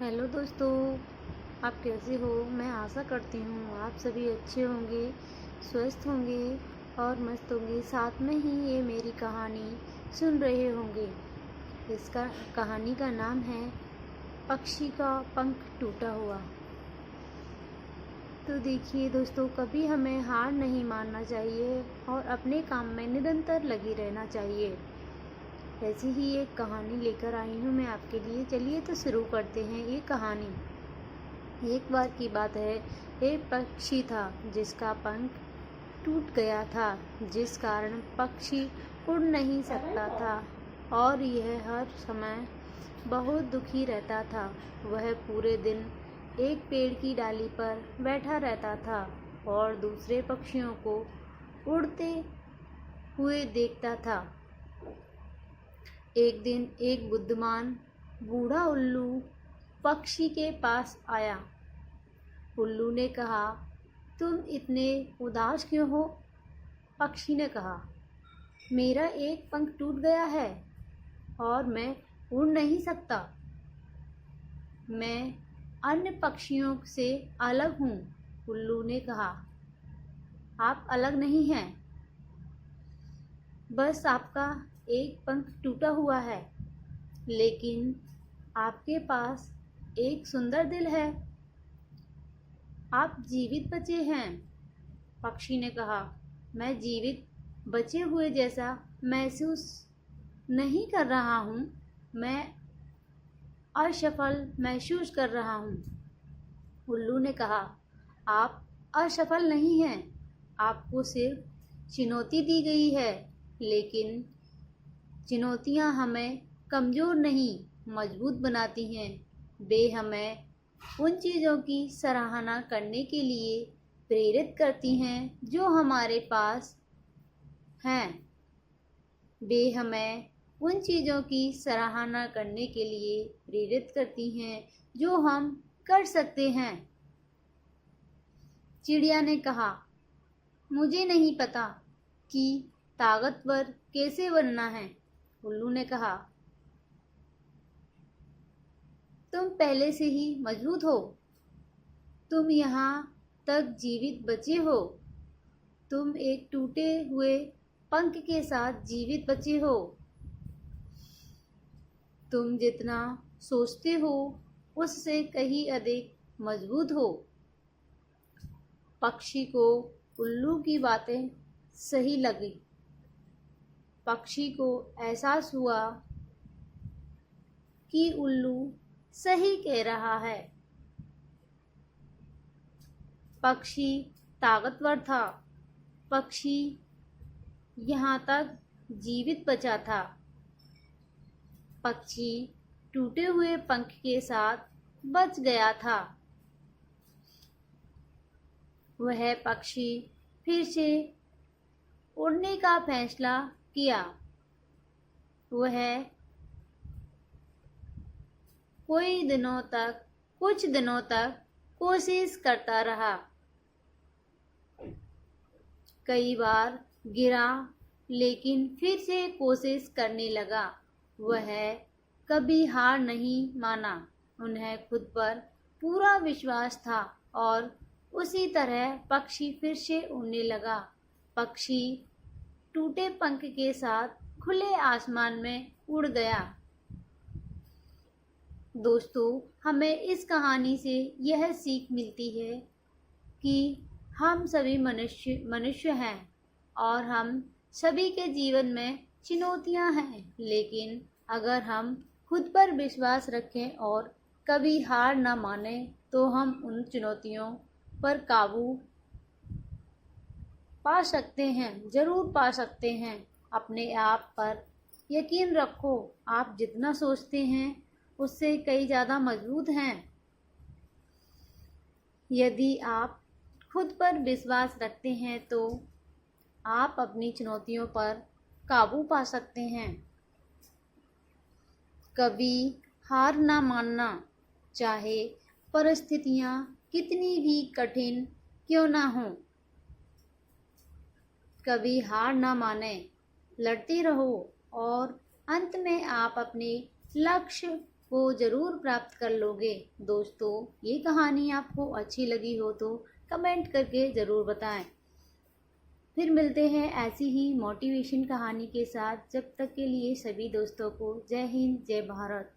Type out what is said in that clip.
Hello दोस्तों, आप कैसे हो? मैं आशा करती हूँ आप सभी अच्छे होंगे, स्वस्थ होंगे और मस्त होंगे। साथ में ही ये मेरी कहानी सुन रहे होंगे। इसका कहानी का नाम है पक्षी का पंख टूटा हुआ। तो देखिए दोस्तों, कभी हमें हार नहीं मानना चाहिए और अपने काम में निरंतर लगी रहना चाहिए। ऐसी ही एक कहानी लेकर आई हूँ मैं आपके लिए। चलिए तो शुरू करते हैं ये कहानी। एक बार की बात है, एक पक्षी था जिसका पंख टूट गया था, जिस कारण पक्षी उड़ नहीं सकता था और यह हर समय बहुत दुखी रहता था। वह पूरे दिन एक पेड़ की डाली पर बैठा रहता था और दूसरे पक्षियों को उड़ते हुए देखता था। एक दिन एक बुद्धिमान बूढ़ा उल्लू पक्षी के पास आया। उल्लू ने कहा, तुम इतने उदास क्यों हो? पक्षी ने कहा, मेरा एक पंख टूट गया है और मैं उड़ नहीं सकता। मैं अन्य पक्षियों से अलग हूँ। उल्लू ने कहा, आप अलग नहीं हैं, बस आपका एक पंख टूटा हुआ है, लेकिन आपके पास एक सुंदर दिल है। आप जीवित बचे हैं। पक्षी ने कहा, मैं जीवित बचे हुए जैसा महसूस नहीं कर रहा हूँ, मैं असफल महसूस कर रहा हूँ। उल्लू ने कहा, आप असफल नहीं हैं, आपको सिर्फ चुनौती दी गई है, लेकिन चुनौतियाँ हमें कमज़ोर नहीं, मजबूत बनाती हैं। वे हमें उन चीज़ों की सराहना करने के लिए प्रेरित करती हैं जो हमारे पास हैं। वे हमें उन चीज़ों की सराहना करने के लिए प्रेरित करती हैं जो हम कर सकते हैं। चिड़िया ने कहा, मुझे नहीं पता कि ताकतवर कैसे बनना है। उल्लू ने कहा, तुम पहले से ही मजबूत हो, तुम यहाँ तक जीवित बचे हो, तुम एक टूटे हुए पंख के साथ जीवित बचे हो। तुम जितना सोचते हो उससे कहीं अधिक मजबूत हो। पक्षी को उल्लू की बातें सही लगी। पक्षी को एहसास हुआ कि उल्लू सही कह रहा है। पक्षी ताकतवर था, पक्षी यहाँ तक जीवित बचा था। पक्षी टूटे हुए पंख के साथ बच गया था। वह पक्षी फिर से उड़ने का फैसला किया। वह कुछ दिनों तक कोशिश करता रहा। कई बार गिरा, लेकिन फिर से कोशिश करने लगा। वह कभी हार नहीं माना। उन्हें खुद पर पूरा विश्वास था और उसी तरह पक्षी फिर से उड़ने लगा। पक्षी टूटे पंख के साथ खुले आसमान में उड़ गया। दोस्तों, हमें इस कहानी से यह सीख मिलती है कि हम सभी मनुष्य हैं और हम सभी के जीवन में चुनौतियां हैं, लेकिन अगर हम खुद पर विश्वास रखें और कभी हार न माने तो हम उन चुनौतियों पर काबू पा सकते हैं, ज़रूर पा सकते हैं। अपने आप पर यकीन रखो, आप जितना सोचते हैं उससे कई ज़्यादा मजबूत हैं। यदि आप खुद पर विश्वास रखते हैं तो आप अपनी चुनौतियों पर काबू पा सकते हैं। कभी हार ना मानना, चाहे परिस्थितियाँ कितनी भी कठिन क्यों ना हों। कभी हार ना माने, लड़ते रहो और अंत में आप अपने लक्ष्य को ज़रूर प्राप्त कर लोगे। दोस्तों, ये कहानी आपको अच्छी लगी हो तो कमेंट करके ज़रूर बताएं। फिर मिलते हैं ऐसी ही मोटिवेशन कहानी के साथ। जब तक के लिए सभी दोस्तों को जय हिंद, जय भारत।